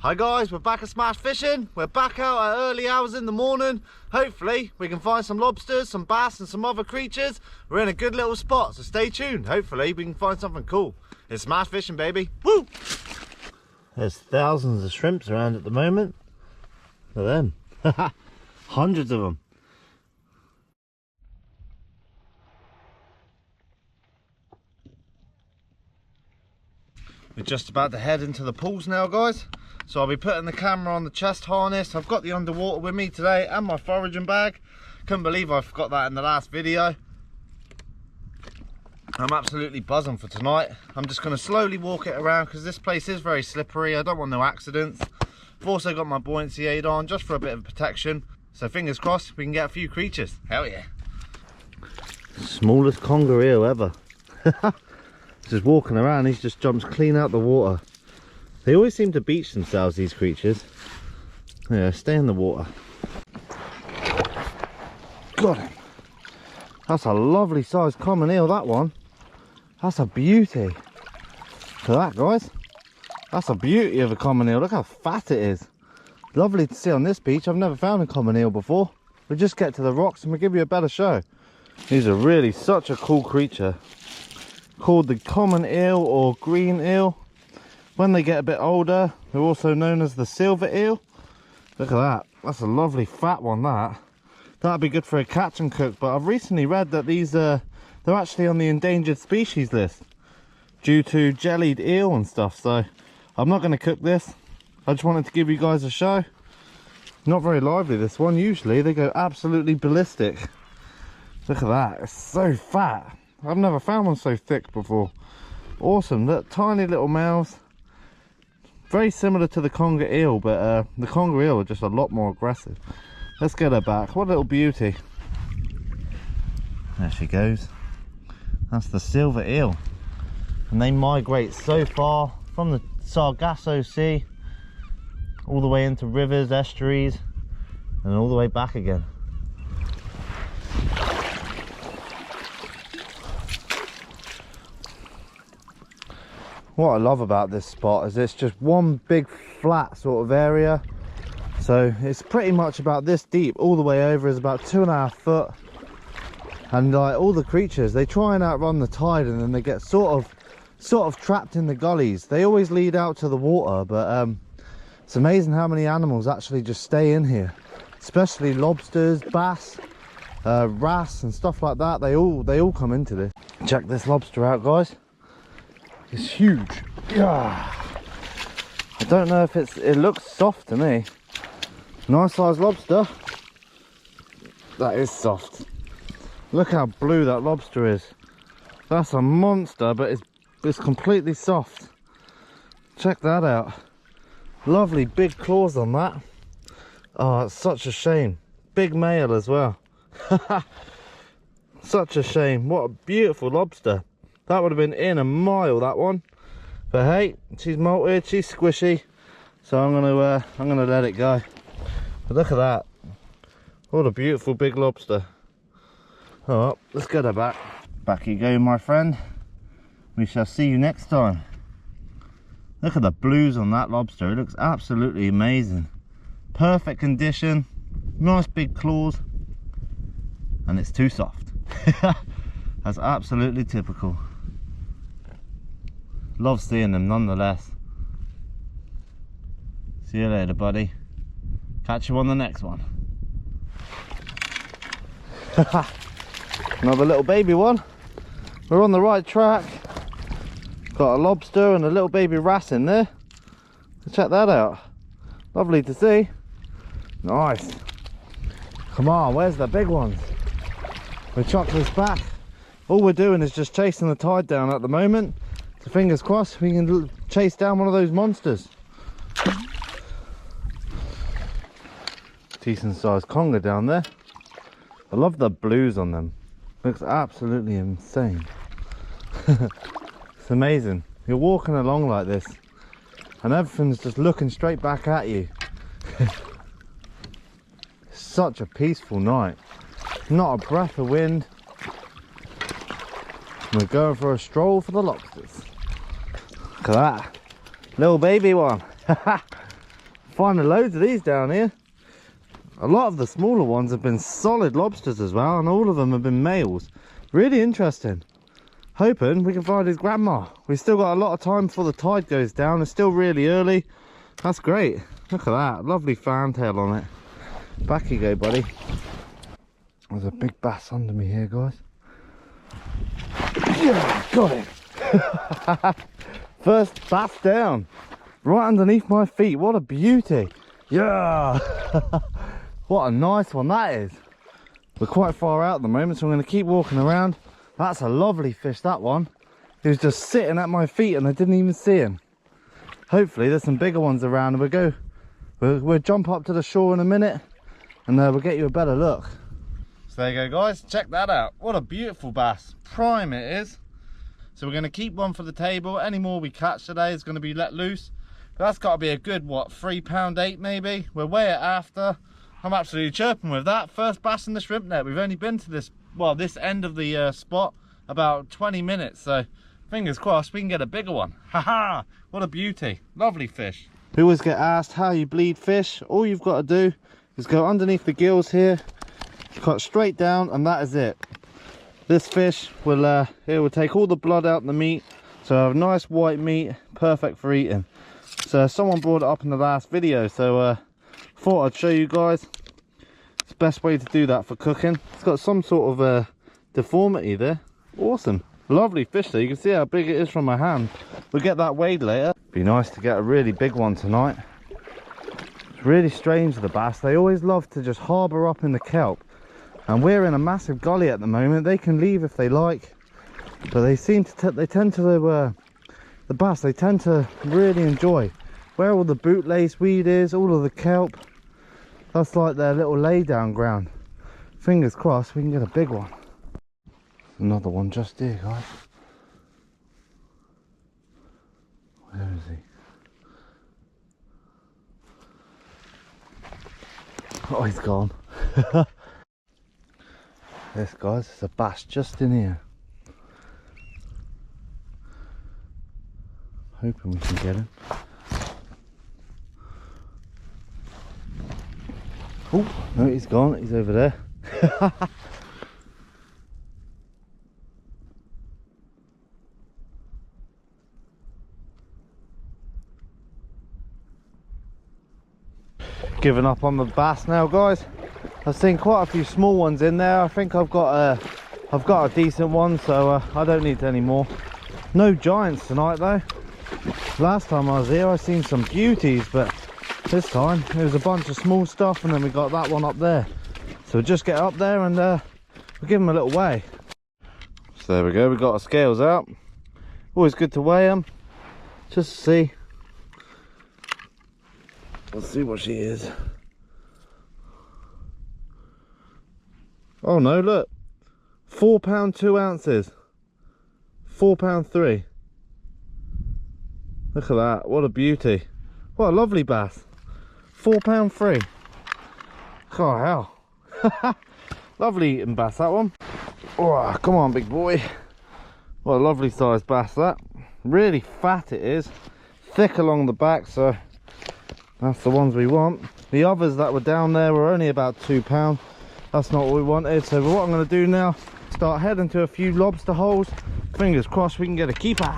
Hi guys, we're back at Smash Fishing. We're back out at early hours in the morning. Hopefully we can find some lobsters, some bass and some other creatures. We're in a good little spot, so stay tuned. Hopefully we can find something cool. It's Smash Fishing, baby. Woo! There's thousands of shrimps around at the moment. Look at them. Hundreds of them. We're just about to head into the pools now, guys. So I'll be putting the camera on the chest harness. I've got the underwater with me today and my foraging bag. Couldn't believe I forgot that in the last video. I'm absolutely buzzing for tonight. I'm just going to slowly walk it around because this place is very slippery. I don't want no accidents. I've also got my buoyancy aid on just for a bit of protection. So fingers crossed we can get a few creatures. Hell yeah. Smallest conger eel ever. Just walking around, he just jumps clean out the water. They always seem to beach themselves, these creatures. Yeah, stay in the water. Got him. That's a lovely sized common eel, that one. That's a beauty. Look at that, guys. That's a beauty of a common eel. Look how fat it is. Lovely to see on this beach. I've never found a common eel before. We just get to the rocks and we'll give you a better show. These are really such a cool creature. Called the common eel or green eel. When they get a bit older, they're also known as the silver eel. Look at that. That's a lovely fat one, that. That'd be good for a catch and cook, but I've recently read that these they're actually on the endangered species list due to jellied eel and stuff, so I'm not going to cook this. I just wanted to give you guys a show. Not very lively, this one. Usually they go absolutely ballistic. Look at that. It's so fat. I've never found one so thick before. Awesome. Look, tiny little mouths. Very similar to the conger eel, but the conger eel are just a lot more aggressive. Let's get her back. What a little beauty. There she goes. That's the silver eel. And they migrate so far from the Sargasso Sea all the way into rivers, estuaries, and all the way back again. What I love about this spot is it's just one big flat sort of area. So it's pretty much about this deep. All the way over is about 2.5 foot. And like all the creatures, they try and outrun the tide and then they get sort of trapped in the gullies. They always lead out to the water, but it's amazing how many animals actually just stay in here. Especially lobsters, bass, wrasse and stuff like that. They all come into this. Check this lobster out, guys. It's huge. Yeah. I don't know if it looks soft to me. Nice sized lobster. That is soft. Look how blue that lobster is. That's a monster, but it's completely soft. Check that out. Lovely big claws on that. Oh, it's such a shame. Big male as well. Such a shame. What a beautiful lobster. That would have been in a mile, that one. But hey, she's molted, she's squishy, so I'm gonna let it go. But look at that. What a beautiful big lobster. Oh, let's get her back. Back you go, my friend. We shall see you next time. Look at the blues on that lobster. It looks absolutely amazing. Perfect condition, nice big claws, and it's too soft. That's absolutely typical. Love seeing them nonetheless. See you later, buddy. Catch you on the next one. Another little baby one. We're on the right track. Got a lobster and a little baby wrasse in there. Check that out. Lovely to see. Nice. Come on, where's the big ones? We chucked this back. All we're doing is just chasing the tide down at the moment. So fingers crossed we can chase down one of those monsters. Decent sized conger down there. I love the blues on them. Looks absolutely insane. It's amazing. You're walking along like this and everything's just looking straight back at you. Such a peaceful night. Not a breath of wind. We're going for a stroll for the lobsters. Look at that. Little baby one. Finding loads of these down here. A lot of the smaller ones have been solid lobsters as well, and all of them have been males. Really interesting. Hoping we can find his grandma. We've still got a lot of time before the tide goes down. It's still really early. That's great. Look at that. Lovely fantail on it. Back you go, buddy. There's a big bass under me here, guys. Yeah, got it. First bass down. Right underneath my feet. What a beauty. Yeah. What a nice one that is. We're quite far out at the moment, so I'm going to keep walking around. That's a lovely fish, that one. He was just sitting at my feet and I didn't even see him. Hopefully there's some bigger ones around, and we'll jump up to the shore in a minute and we'll get you a better look. So there you go, guys, check that out. What a beautiful bass. Prime it is. So we're going to keep one for the table. Any more we catch today is going to be let loose. But that's got to be a good, what, 3-pound-8 maybe? We'll weigh it after. I'm absolutely chirping with that. First bass in the shrimp net. We've only been to this, well, this end of the spot about 20 minutes. So fingers crossed we can get a bigger one. Haha, what a beauty. Lovely fish. We always get asked how you bleed fish. All you've got to do is go underneath the gills here, cut straight down, and that is it. This fish will it will take all the blood out of the meat, so have nice white meat, perfect for eating. So someone brought it up in the last video, so thought I'd show you guys. It's the best way to do that for cooking. It's got some sort of deformity there. Awesome. Lovely fish there. You can see how big it is from my hand. We'll get that weighed later. Be nice to get a really big one tonight. It's really strange, the bass. They always love to just harbour up in the kelp. And we're in a massive gully at the moment. They can leave if they like. But they seem to, the bass, they tend to really enjoy where all the bootlace weed is, all of the kelp. That's like their little lay down ground. Fingers crossed we can get a big one. Another one just here, guys. Where is he? Oh, he's gone. This, guys, is a bass just in here. Hoping we can get him. Oh, no, he's gone. He's over there. Giving up on the bass now, guys. I've seen quite a few small ones in there. I think I've got a decent one, so I don't need any more. No giants tonight though. Last time I was here I seen some beauties, but this time it was a bunch of small stuff, and then we got that one up there. So we'll just get up there and we'll give them a little weigh. So there we go, we got our scales out. Always good to weigh them, just to see. Let's see what she is. Oh no, look. 4 pound 2 ounces. 4 pound 3. Look at that, what a beauty. What a lovely bass. 4 pound 3. Oh hell. Lovely eating bass, that one. Oh, come on, big boy. What a lovely sized bass that. Really fat it is. Thick along the back, so that's the ones we want. The others that were down there were only about 2 pound. That's not what we wanted. So what I'm going to do now, start heading to a few lobster holes. Fingers crossed we can get a keeper.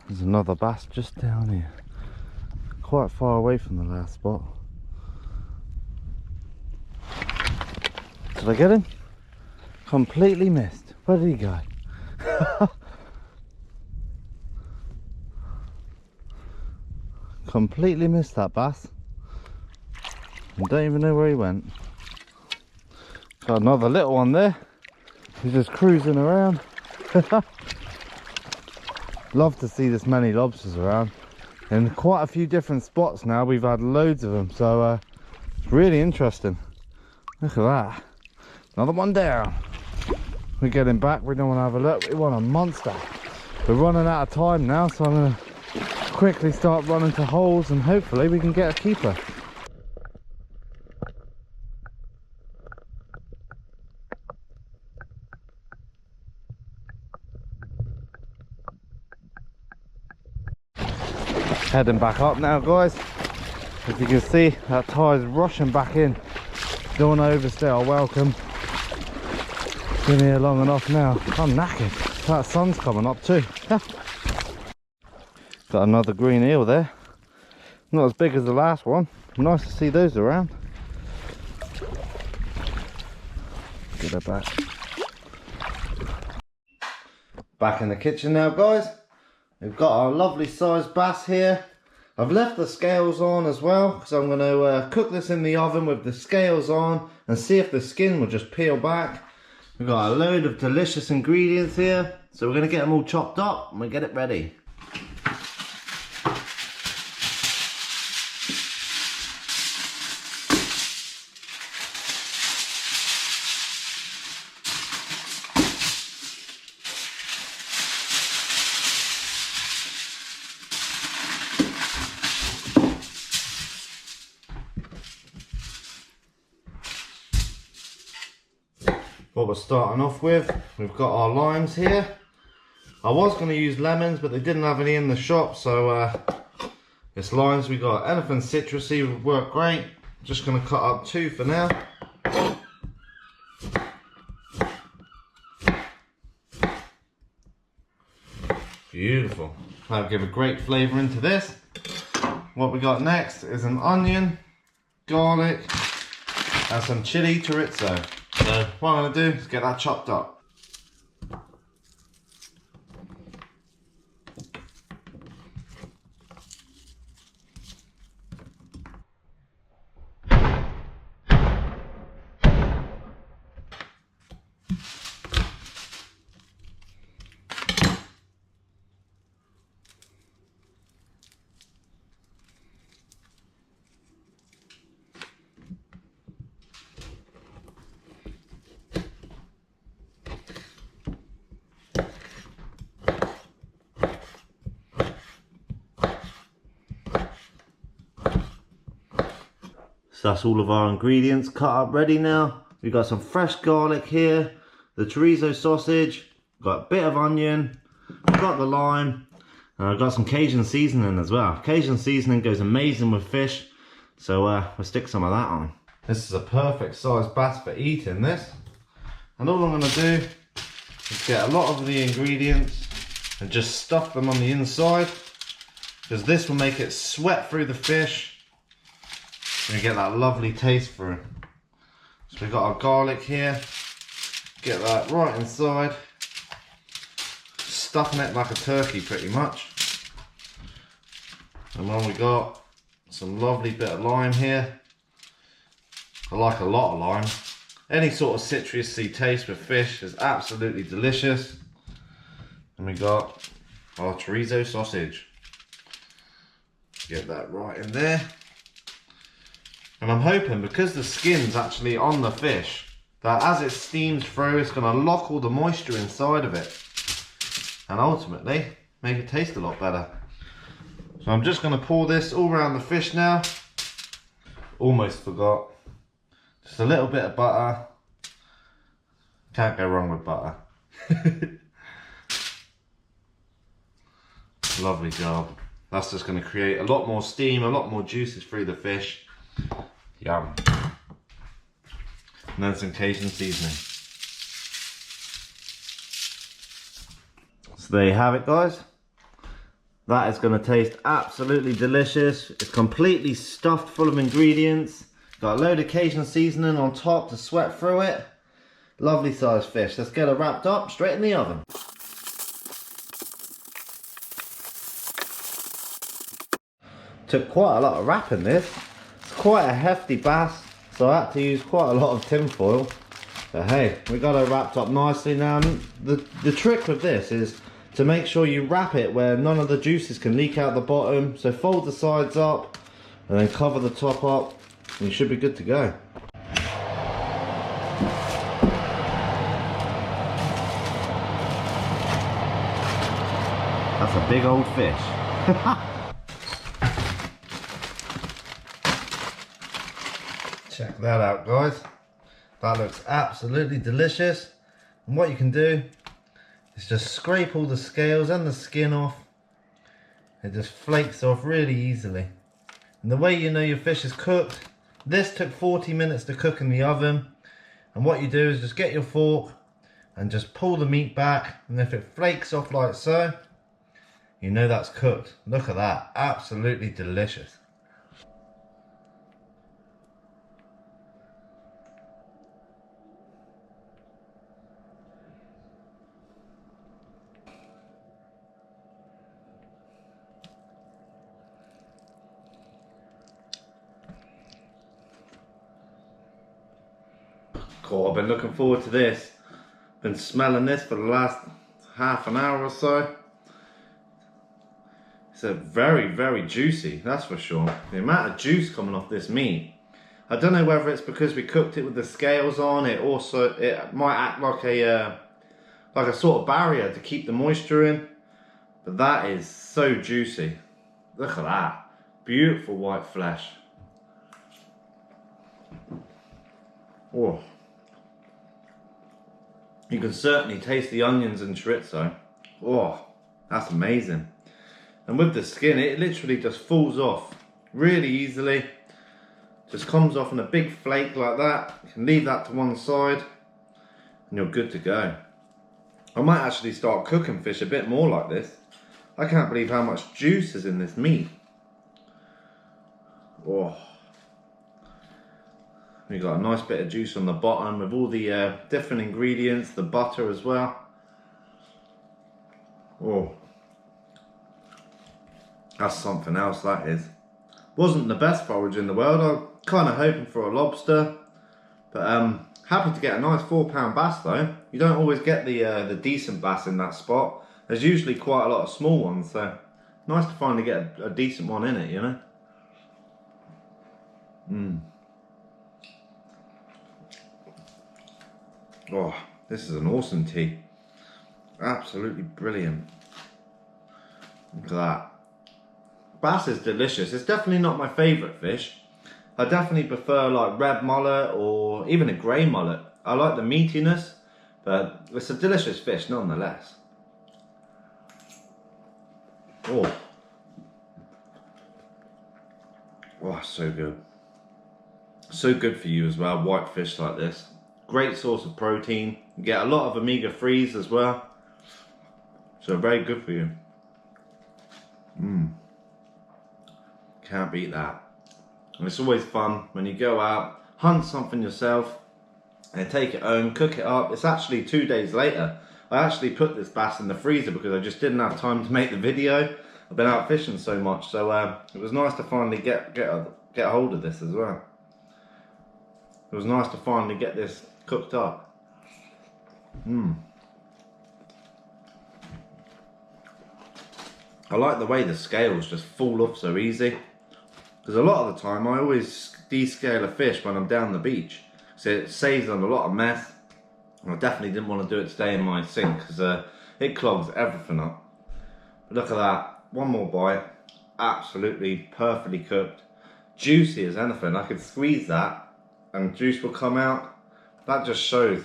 There's another bass just down here. Quite far away from the last spot. Did I get him? Completely missed. Where did he go? Completely missed that bass. I don't even know where he went. Got another little one there. He's just cruising around. Love to see this many lobsters around. In quite a few different spots now. We've had loads of them, so it's really interesting. Look at that. Another one down. We're getting back. We don't want to have a look. We want a monster. We're running out of time now, so I'm going to quickly start running to holes and hopefully we can get a keeper. Heading back up now, guys. As you can see, that tide's rushing back in. Don't want to overstay our welcome. Been here long enough now. I'm knackered. That sun's coming up too. Got another green eel there. Not as big as the last one. Nice to see those around. Get her back. Back in the kitchen now, guys. We've got our lovely sized bass here. I've left the scales on as well because I'm going to cook this in the oven with the scales on and see if the skin will just peel back. We've got a load of delicious ingredients here, so we're going to get them all chopped up and we'll get it ready. What we're starting off with, we've got our limes here. I was going to use lemons, but they didn't have any in the shop, so it's limes. We got anything citrusy would work great. Just going to cut up 2 for now. Beautiful. That'll give a great flavour into this. What we got next is an onion, garlic, and some chili chorizo. So what I'm going to do is get that chopped up. So that's all of our ingredients cut up ready now. We've got some fresh garlic here, the chorizo sausage, got a bit of onion, got the lime, and I've got some Cajun seasoning as well. Cajun seasoning goes amazing with fish, so we'll stick some of that on. This is a perfect size bass for eating this. And all I'm going to do is get a lot of the ingredients and just stuff them on the inside, because this will make it sweat through the fish. We get that lovely taste through. So we've got our garlic here. Get that right inside. Stuffing it like a turkey pretty much. And then we got some lovely bit of lime here. I like a lot of lime. Any sort of citrusy taste with fish is absolutely delicious. And we got our chorizo sausage. Get that right in there. And I'm hoping, because the skin's actually on the fish, that as it steams through, it's going to lock all the moisture inside of it. And ultimately, make it taste a lot better. So I'm just going to pour this all around the fish now. Almost forgot. Just a little bit of butter. Can't go wrong with butter. Lovely job. That's just going to create a lot more steam, a lot more juices through the fish. Yum. And then some Cajun seasoning. So there you have it, guys. That is going to taste absolutely delicious. It's completely stuffed full of ingredients. Got a load of Cajun seasoning on top to sweat through it. Lovely sized fish. Let's get it wrapped up straight in the oven. Took quite a lot of wrapping this. Quite a hefty bass, so I had to use quite a lot of tin foil. But hey, we got it wrapped up nicely now. The trick with this is to make sure you wrap it where none of the juices can leak out the bottom. So fold the sides up and then cover the top up and you should be good to go. That's a big old fish. Check that out, guys. That looks absolutely delicious. And what you can do is just scrape all the scales and the skin off. It just flakes off really easily. And the way you know your fish is cooked, this took 40 minutes to cook in the oven. And what you do is just get your fork and just pull the meat back, and if it flakes off like so, you know that's cooked. Look at that, absolutely delicious. Cool, I've been looking forward to this. Been smelling this for the last half an hour or so. It's a very juicy, that's for sure. The amount of juice coming off this meat. I don't know whether it's because we cooked it with the scales on. It might act like a sort of barrier to keep the moisture in. But that is so juicy. Look at that. Beautiful white flesh. Oh. You can certainly taste the onions and chorizo. Oh, that's amazing. And with the skin, it literally just falls off really easily. Just comes off in a big flake like that. You can leave that to one side and you're good to go. I might actually start cooking fish a bit more like this. I can't believe how much juice is in this meat. Oh. We got a nice bit of juice on the bottom with all the different ingredients, the butter as well. Oh, that's something else, that is. Wasn't the best forage in the world. I'm kind of hoping for a lobster, but happy to get a nice £4 bass though. You don't always get the decent bass in that spot. There's usually quite a lot of small ones, so nice to finally get a decent one in it, you know. Oh, this is an awesome tea. Absolutely brilliant. Look at that. Bass is delicious. It's definitely not my favourite fish. I definitely prefer like red mullet or even a grey mullet. I like the meatiness, but it's a delicious fish nonetheless. Oh. Oh, so good. So good for you as well, white fish like this. Great source of protein. You get a lot of omega-3s as well. So very good for you. Can't beat that. And it's always fun when you go out, hunt something yourself, and take it home, cook it up. It's actually 2 days later. I actually put this bass in the freezer because I just didn't have time to make the video. I've been out fishing so much, so it was nice to finally get a hold of this as well. It was nice to finally get this cooked up. I like the way the scales just fall off so easy, because a lot of the time I always descale a fish when I'm down the beach, so it saves on a lot of mess. And I definitely didn't want to do it today in my sink because it clogs everything up. But look at that, one more bite, absolutely perfectly cooked, juicy as anything. I could squeeze that and juice will come out. That just shows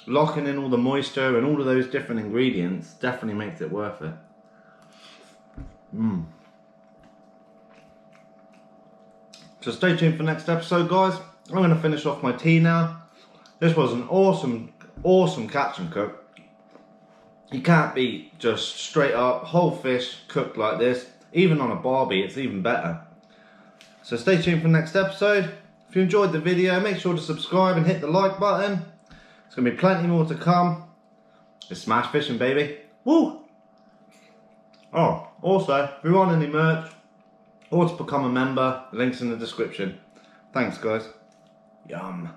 locking in all the moisture and all of those different ingredients definitely makes it worth it. So stay tuned for next episode, guys. I'm going to finish off my tea now. This was an awesome catch and cook. You can't beat just straight up whole fish cooked like this. Even on a barbie, it's even better. So stay tuned for next episode. If you enjoyed the video, make sure to subscribe and hit the like button. There's going to be plenty more to come. It's smash fishing, baby. Woo! Oh, also, if you want any merch or to become a member, links in the description. Thanks, guys. Yum.